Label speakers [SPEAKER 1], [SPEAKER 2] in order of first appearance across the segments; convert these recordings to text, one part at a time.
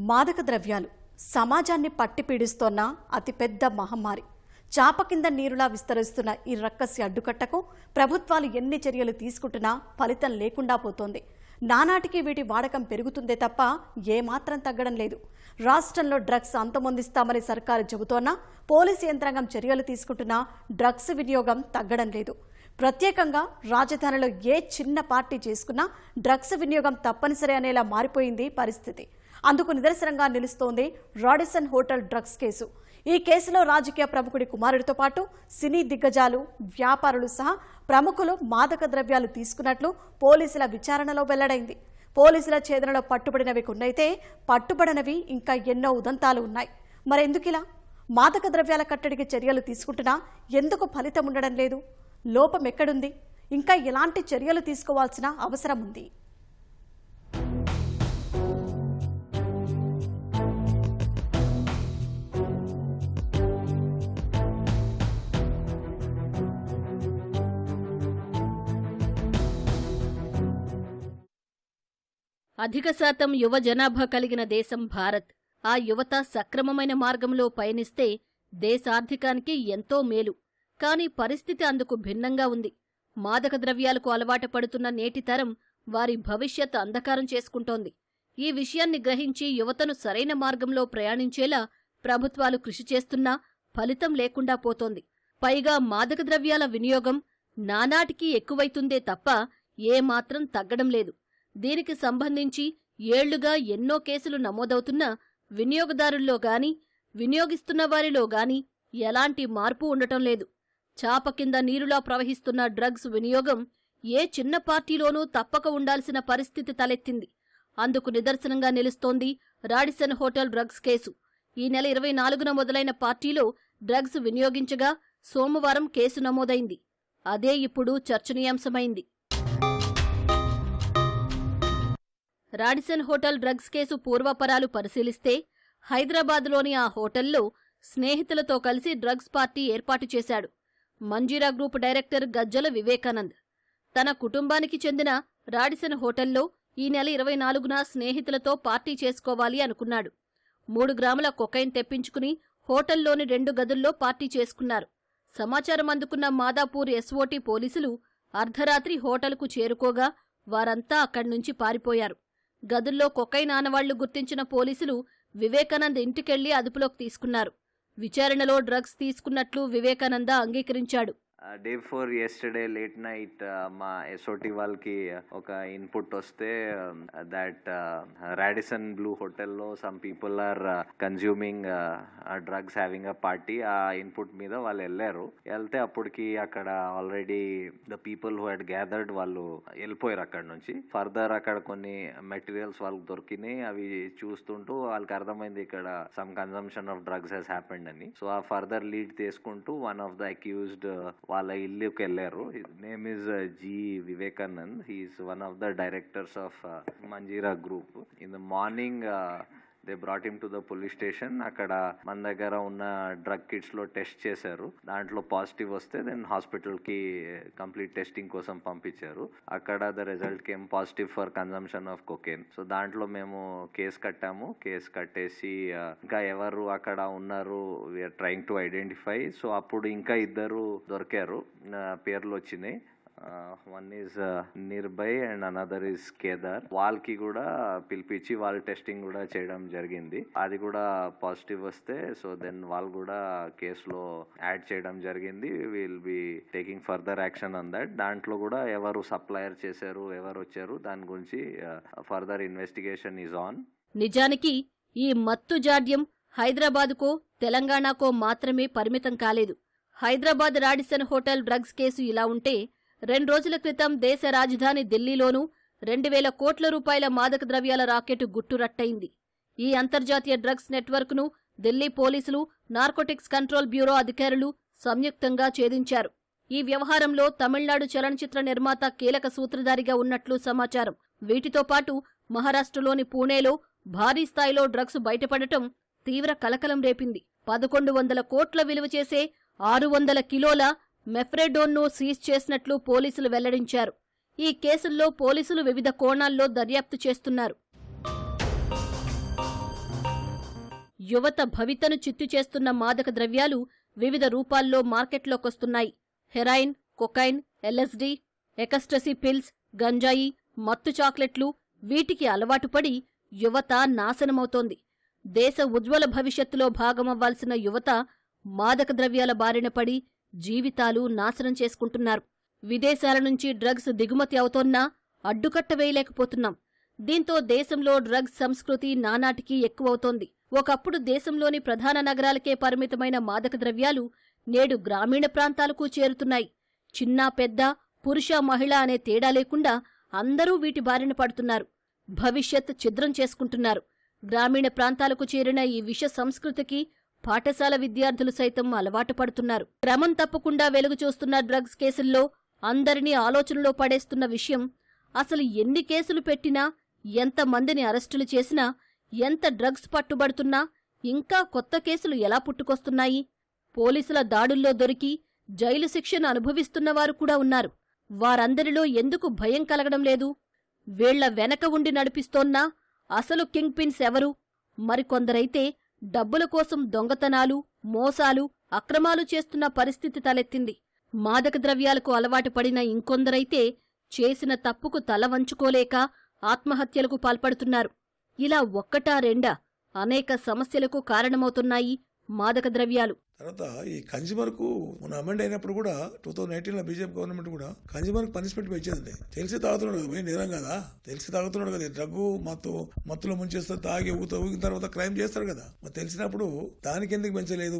[SPEAKER 1] మాదక ద్రవ్యాలు సమాజాన్ని పట్టిపీడిస్తోన్న అతిపెద్ద మహమ్మారి. చాప కింద నీరులా విస్తరిస్తున్న ఈ రక్కసి అడ్డుకట్టకు ప్రభుత్వాలు ఎన్ని చర్యలు తీసుకుంటున్నా ఫలితం లేకుండా పోతోంది. నానాటికి వీటి వాడకం పెరుగుతుందే తప్ప ఏమాత్రం తగ్గడం లేదు. రాష్ట్రంలో డ్రగ్స్ అంతమొందిస్తామని సర్కారు చెబుతోన్నా పోలీసు యంత్రాంగం చర్యలు తీసుకుంటున్నా డ్రగ్స్ వినియోగం తగ్గడం లేదు. ప్రత్యేకంగా రాజధానిలో ఏ చిన్న పార్టీ చేసుకున్నా డ్రగ్స్ వినియోగం తప్పనిసరి అనేలా మారిపోయింది పరిస్థితి. అందుకు నిదర్శనంగా నిలుస్తోంది రాడిసన్ హోటల్ డ్రగ్స్ కేసు. ఈ కేసులో రాజకీయ ప్రముఖుడి కుమారుడితో పాటు సినీ దిగ్గజాలు, వ్యాపారులు సహా ప్రముఖులు మాదక ద్రవ్యాలు తీసుకున్నట్లు పోలీసుల విచారణలో వెల్లడైంది. పోలీసుల ఛేదనలో పట్టుబడినవి కొన్నైతే పట్టుబడనవి ఇంకా ఎన్నో ఉదంతాలు ఉన్నాయి. మరెందుకిలా? మాదక ద్రవ్యాల కట్టడికి చర్యలు తీసుకుంటున్నా ఎందుకు ఫలితం ఉండడం లేదు? లోపం ఎక్కడుంది? ఇంకా ఎలాంటి చర్యలు తీసుకోవాల్సిన అవసరం ఉంది?
[SPEAKER 2] అధిక శాతం యువ జనాభా కలిగిన దేశం భారత్. ఆ యువత సక్రమమైన మార్గంలో పయనిస్తే దేశార్థికానికి ఎంతో మేలు. కాని పరిస్థితి అందుకు భిన్నంగా ఉంది. మాదక ద్రవ్యాలకు అలవాటు పడుతున్న నేటి తరం వారి భవిష్యత్ అంధకారం చేసుకుంటోంది. ఈ విషయాన్ని గ్రహించి యువతను సరైన మార్గంలో ప్రయాణించేలా ప్రభుత్వాలు కృషి చేస్తున్నా ఫలితం లేకుండా పోతోంది. పైగా మాదక ద్రవ్యాల వినియోగం నానాటికి ఎక్కువైతుందే తప్ప ఏమాత్రం తగ్గడం లేదు. దీనికి సంబంధించి ఏళ్లుగా ఎన్నో కేసులు నమోదవుతున్నా వినియోగదారుల్లో గాని వినియోగిస్తున్న వారిలో గాని ఎలాంటి మార్పు ఉండటం లేదు. చాప కింద నీరులా ప్రవహిస్తున్న డ్రగ్స్ వినియోగం ఏ చిన్న పార్టీలోనూ తప్పక ఉండాల్సిన పరిస్థితి తలెత్తింది. అందుకు నిదర్శనంగా నిలుస్తోంది రాడిసన్ హోటల్ డ్రగ్స్ కేసు. ఈ నెల 24న మొదలైన పార్టీలో డ్రగ్స్ వినియోగించగా సోమవారం కేసు నమోదైంది. అదే ఇప్పుడు చర్చనీయాంశమైంది. రాడిసన్ హోటల్ డ్రగ్స్ కేసు పూర్వపరాలు పరిశీలిస్తే హైదరాబాద్లోని ఆ హోటల్లో స్నేహితులతో కలిసి డ్రగ్స్ పార్టీ ఏర్పాటు చేశాడు మంజీరా గ్రూప్ డైరెక్టర్ గజ్జల వివేకానంద్. తన కుటుంబానికి చెందిన రాడిసన్ హోటల్లో ఈ నెల 24న స్నేహితులతో పార్టీ చేసుకోవాలి అనుకున్నాడు. 3 గ్రాముల కొకైన్ తెప్పించుకుని హోటల్లోని 2 గదుల్లో పార్టీ చేసుకున్నారు. సమాచారం అందుకున్న మాదాపూర్ ఎస్ఓటీ పోలీసులు అర్ధరాత్రి హోటల్కు చేరుకోగా వారంతా అక్కడ్నుంచి పారిపోయారు. గదుల్లో కొకైన్ ఆనవాళ్లు గుర్తించిన పోలీసులు వివేకానంద్ ఇంటికెళ్లి అదుపులోకి తీసుకున్నారు. విచారణలో డ్రగ్స్ తీసుకున్నట్లు వివేకానంద అంగీకరించాడు.
[SPEAKER 3] Day before yesterday late night మా ఎస్ఓటి వాళ్ళకి ఒక ఇన్పుట్ వస్తే దట్ రాడిసన్ బ్లూ హోటల్లో some people are consuming drugs having a party. ఆ ఇన్పుట్ మీద వాళ్ళు వెళ్తే అప్పటికి అక్కడ already the people who had gathered వాళ్ళు వెళ్ళిపోయారు అక్కడ నుంచి. ఫర్దర్ అక్కడ కొన్ని మెటీరియల్స్ వాళ్ళకి దొరికినాయి. అవి చూస్తుంటూ వాళ్ళకి అర్థమైంది ఇక్కడ some consumption of drugs has happened అని. సో ఆ ఫర్దర్ లీడ్ తీసుకుంటూ వన్ ఆఫ్ ద అక్యూజ్డ్ వాళ్ళ ఇల్లుకి వెళ్ళారు. His name is G Vivekanand. He's one of the directors of Manjeera group. In the morning they brought him to the police station. అక్కడ మన దగ్గర ఉన్న డ్రగ్ కిట్స్ లో టెస్ట్ చేశారు. దాంట్లో పాజిటివ్ వస్తే దెన్ హాస్పిటల్ కి కంప్లీట్ టెస్టింగ్ కోసం పంపించారు. అక్కడ the result came positive for consumption of cocaine. So దాంట్లో మేము కేసు కట్టాము. కేసు కట్టేసి ఇంకా ఎవరు అక్కడ ఉన్నారు we're trying to identify. So అప్పుడు ఇంకా 2 దొరికారు, పేర్లు వచ్చినాయి. One is Nirbhay and another is Kedar. వాళ్ళకి కూడా పిలిపించి వాళ్ళ టెస్టింగ్ కూడా చేయడం జరిగింది. అది కూడా పాజిటివ్ వస్తే సో దెన్ వాళ్ళు కూడా కేసులో యాడ్ చేయడం జరిగింది. Will be taking further action on that. దాంట్లో కూడా ఎవరు సప్లయర్ చేశారు, ఎవరు వచ్చారు, దాని గురించి ఫర్దర్ ఇన్వెస్టిగేషన్ ఈజ్ ఆన్.
[SPEAKER 2] నిజానికి ఈ మత్తు జాడ్యం హైదరాబాదుకో తెలంగాణకో మాత్రమే పరిమితం కాలేదు. Hyderabad Radisson hotel drugs case ఇలా ఉంటే 2 రోజుల క్రితం దేశ రాజధాని ఢిల్లీలోనూ 2000 కోట్ల రూపాయల మాదక ద్రవ్యాల రాకెట్ గుట్టురట్టయింది. ఈ అంతర్జాతీయ డ్రగ్స్ నెట్వర్క్ను ఢిల్లీ పోలీసులు, నార్కోటిక్స్ కంట్రోల్ బ్యూరో అధికారులు సంయుక్తంగా ఛేదించారు. ఈ వ్యవహారంలో తమిళనాడు చలనచిత్ర నిర్మాత కీలక సూత్రధారిగా ఉన్నట్లు సమాచారం. వీటితో పాటు మహారాష్ట్రలోని పూణేలో భారీ స్థాయిలో డ్రగ్స్ బయటపడటం తీవ్ర కలకలం రేపింది. 1100 కోట్ల విలువ చేసే 600 కిలోల మెఫ్రెడోన్ను సీజ్ చేసినట్లు పోలీసులు వెల్లడించారు. ఈ కేసుల్లో పోలీసులు వివిధ కోణాల్లో దర్యాప్తు చేస్తున్నారు. యువత భవితను చిత్తు చేస్తున్న మాదక ద్రవ్యాలు వివిధ రూపాల్లో మార్కెట్లోకొస్తున్నాయి. హెరాయిన్, కొకైన్, ఎల్ఎస్డీ, ఎకస్టసీ పిల్స్, గంజాయి, మత్తు చాక్లెట్లు వీటికి అలవాటుపడి యువత నాశనమవుతోంది. దేశ ఉజ్వల భవిష్యత్తులో భాగమవ్వాల్సిన యువత మాదక ద్రవ్యాల బారిన పడి జీవితాలు నాశనం చేసుకుంటున్నారు. విదేశాల నుంచి డ్రగ్స్ దిగుమతి అవుతోన్నా అడ్డుకట్ట వేయలేకపోతున్నాం. దీంతో దేశంలో డ్రగ్స్ సంస్కృతి నానాటికి ఎక్కువవుతోంది. ఒకప్పుడు దేశంలోని ప్రధాన నగరాలకే పరిమితమైన మాదక ద్రవ్యాలు నేడు గ్రామీణ ప్రాంతాలకు చేరుతున్నాయి. చిన్న పెద్ద, పురుష మహిళ అనే తేడా లేకుండా అందరూ వీటి బారిన పడుతున్నారు. భవిష్యత్ ఛిద్రం చేసుకుంటున్నారు. గ్రామీణ ప్రాంతాలకు చేరిన ఈ విష సంస్కృతికి పాఠశాల విద్యార్థులు సైతం అలవాటు పడుతున్నారు. క్రమం తప్పకుండా వెలుగు చూస్తున్న డ్రగ్స్ కేసుల్లో అందరినీ ఆలోచనలో పడేస్తున్న విషయం, అసలు ఎన్ని కేసులు పెట్టినా, ఎంతమందిని అరెస్టులు చేసినా, ఎంత డ్రగ్స్ పట్టుబడుతున్నా ఇంకా కొత్త కేసులు ఎలా పుట్టుకొస్తున్నాయి? పోలీసుల దాడుల్లో దొరికి జైలు శిక్షను అనుభవిస్తున్నవారు కూడా ఉన్నారు. వారందరిలో ఎందుకు భయం కలగడం లేదు? వీళ్ల వెనక ఉండి నడిపిస్తోన్నా అసలు కింగ్ పిన్స్ ఎవరు? మరికొందరైతే డబ్బుల కోసం దొంగతనాలు, మోసాలు, అక్రమాలు చేస్తున్న పరిస్థితి తలెత్తింది. మాదక ద్రవ్యాలకు అలవాటు పడిన ఇంకొందరైతే చేసిన తప్పుకు తల వంచుకోలేక ఆత్మహత్యలకు పాల్పడుతున్నారు. ఇలా ఒక్కటా రెండా అనేక సమస్యలకు కారణమవుతున్నాయి మాదక ద్రవ్యాలు.
[SPEAKER 4] తర్వాత ఈ కన్జ్యూమర్ కు మన అమెండ్ అయినప్పుడు కూడా 2019 బీజేపీ గవర్నమెంట్ కూడా కన్జ్యూమర్ కు పనిష్మెంట్ పెంచేదండి. తెలిసి తాగుతున్నాడు కదా, నేరం కదా, తెలిసి తాగుతున్నాడు కదా, డ్రగ్గు మత్తులో ముంచేస్తే తాగి ఊగిన తర్వాత క్రైమ్ చేస్తారు కదా. మరి తెలిసినప్పుడు దానికి ఎందుకు పెంచలేదు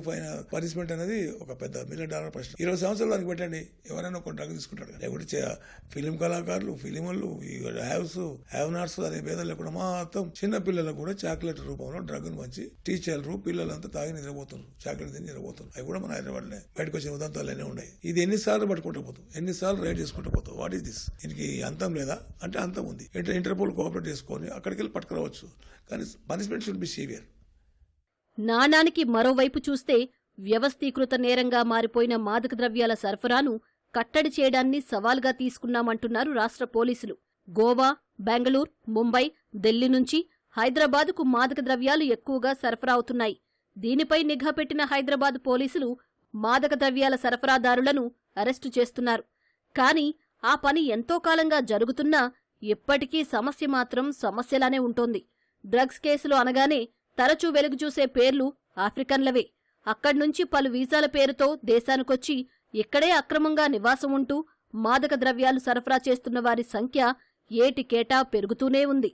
[SPEAKER 4] పనిష్మెంట్ అనేది ఒక పెద్ద $1 మిలియన్ ప్రశ్న. 20 సంవత్సరాలు దానికి పెట్టండి, ఎవరైనా ఒక డ్రగ్ తీసుకుంటాడు. లేకపోతే ఫిలిం కళాకారులు, ఫిలిములు, హ్యావ్ నాట్స్ అనే భేదం లేకుండా మొత్తం చిన్న పిల్లలకు కూడా చాక్లెట్ రూపంలో డ్రగ్ ను మంచి టీచర్లు పిల్లలంతా తాగి నిద్రపోతున్నారు, చాక్లెట్ తిని నిద్రపోతున్నారు. అవి కూడా మన హైదరాబాద్లో బయటకు వచ్చిన ఉదంతాలనే ఉన్నాయి. ఇది ఎన్నిసార్లు పట్టుకుంటూ పోతాం, ఎన్నిసార్లు రైడ్ చేసుకుంటూ పోతాం. What is this? దీనికి అంతం లేదా అంటే అంతం ఉంది. ఇంటర్పోల్ కోఆపరేట్ చేసుకొని అక్కడికి వెళ్ళి పట్టుకురావచ్చు, కానీ పనిష్మెంట్ షుడ్ బి సివియర్.
[SPEAKER 2] నాణానికి మరోవైపు చూస్తే వ్యవస్థీకృత నేరంగా మారిపోయిన మాదక ద్రవ్యాల సరఫరాను కట్టడి చేయడాన్ని సవాల్గా తీసుకున్నామంటున్నారు రాష్ట్ర పోలీసులు. గోవా, బెంగళూరు, ముంబై, ఢిల్లీ నుంచి హైదరాబాదుకు మాదక ద్రవ్యాలు ఎక్కువగా సరఫరా అవుతున్నాయి. దీనిపై నిఘా పెట్టిన హైదరాబాద్ పోలీసులు మాదక ద్రవ్యాల సరఫరాదారులను అరెస్టు చేస్తున్నారు. కానీ ఆ పని ఎంతో కాలంగా జరుగుతున్నా ఇప్పటికీ సమస్య మాత్రం సమస్యలానే ఉంటోంది. డ్రగ్స్ కేసులు అనగానే తరచూ వెలుగుచూసే పేర్లు ఆఫ్రికన్లవే. అక్కడ్నుంచి పలు వీసాల పేరుతో దేశానికొచ్చి ఇక్కడే అక్రమంగా నివాసం ఉంటూ మాదక ద్రవ్యాలు సరఫరా చేస్తున్న వారి సంఖ్య ఏటికేటా పెరుగుతూనే ఉంది.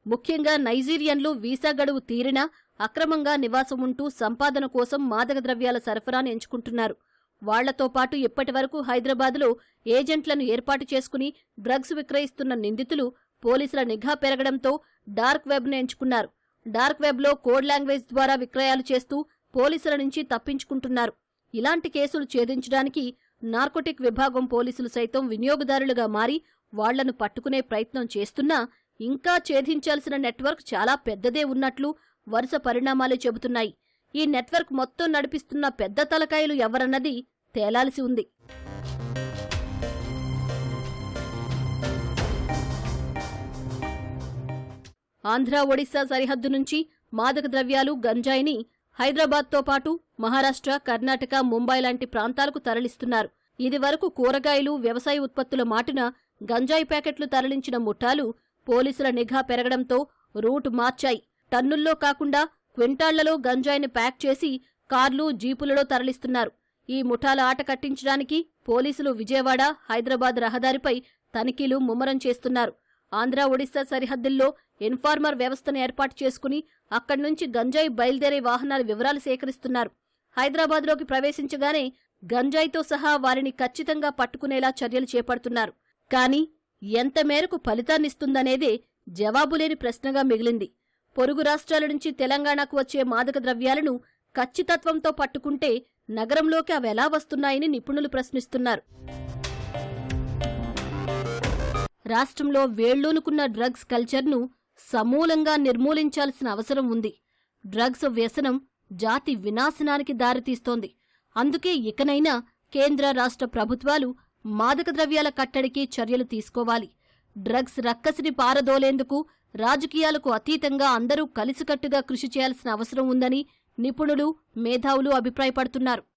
[SPEAKER 2] ముఖ్యంగా నైజీరియన్లు వీసా గడువు తీరినా అక్రమంగా నివాసం ఉంటూ సంపాదన కోసం మాదక ద్రవ్యాల సరఫరాను ఎంచుకుంటున్నారు. వాళ్లతో పాటు ఇప్పటివరకు హైదరాబాదులో ఏజెంట్లను ఏర్పాటు చేసుకుని డ్రగ్స్ విక్రయిస్తున్న నిందితులు పోలీసుల నిఘా పెరగడంతో డార్క్ వెబ్ను ఎంచుకున్నారు. డార్క్ వెబ్లో కోడ్ లాంగ్వేజ్ ద్వారా విక్రయాలు చేస్తూ పోలీసుల నుంచి తప్పించుకుంటున్నారు. ఇలాంటి కేసులు ఛేదించడానికి నార్కోటిక్ విభాగం పోలీసులు సైతం వినియోగదారులుగా మారి వాళ్లను పట్టుకునే ప్రయత్నం చేస్తున్నా ఇంకా ఛేదించాల్సిన నెట్వర్క్ చాలా పెద్దదే ఉన్నట్లు వరుస పరిణామాలే చెబుతున్నాయి. ఈ నెట్వర్క్ మొత్తం నడిపిస్తున్న పెద్ద తలకాయలు ఎవరన్నది తేలాల్సి ఉంది. ఆంధ్ర, ఒడిశా సరిహద్దు నుంచి మాదక ద్రవ్యాలు, గంజాయిని హైదరాబాద్తో పాటు మహారాష్ట్ర, కర్ణాటక, ముంబై లాంటి ప్రాంతాలకు తరలిస్తున్నారు. ఇదివరకు కూరగాయలు, వ్యవసాయ ఉత్పత్తుల మాటున గంజాయి ప్యాకెట్లు తరలించిన ముఠాలు పోలీసుల నిఘా పెరగడంతో రూట్ మార్చాయి. టన్నుల్లో కాకుండా క్వింటాళ్లలో గంజాయిని ప్యాక్ చేసి కార్లు, జీపులలో తరలిస్తున్నారు. ఈ ముఠాల ఆట కట్టించడానికి పోలీసులు విజయవాడ, హైదరాబాద్ రహదారిపై తనిఖీలు ముమ్మరం చేస్తున్నారు. ఆంధ్ర, ఒడిశా సరిహద్దుల్లో ఇన్ఫార్మర్ వ్యవస్థను ఏర్పాటు చేసుకుని అక్కడ్నుంచి గంజాయి బయలుదేరే వాహనాల వివరాలు సేకరిస్తున్నారు. హైదరాబాద్లోకి ప్రవేశించగానే గంజాయితో సహా వారిని ఖచ్చితంగా పట్టుకునేలా చర్యలు చేపడుతున్నారు. కానీ ఎంత మేరకు ఫలితాన్నిస్తుందనేదే జవాబులేని ప్రశ్నగా మిగిలింది. పొరుగు రాష్ట్రాల నుంచి తెలంగాణకు వచ్చే మాదక ద్రవ్యాలను ఖచ్చితత్వంతో పట్టుకుంటే నగరంలోకి అవెలా వస్తున్నాయని నిపుణులు ప్రశ్నిస్తున్నారు. రాష్ట్రంలో వేళ్లూనుకున్న డ్రగ్స్ కల్చర్ను సమూలంగా నిర్మూలించాల్సిన అవసరం ఉంది. డ్రగ్స్ వ్యసనం జాతి వినాశనానికి దారితీస్తోంది. అందుకే ఇకనైనా కేంద్ర, రాష్ట్ర ప్రభుత్వాలు మాదక ద్రవ్యాల కట్టడికి చర్యలు తీసుకోవాలి. డ్రగ్స్ రక్కసిని పారదోలేందుకు రాజకీయాలకు అతీతంగా అందరూ కలిసికట్టుగా కృషి చేయాల్సిన అవసరం ఉందని నిపుణులు, మేధావులు అభిప్రాయపడుతున్నారు.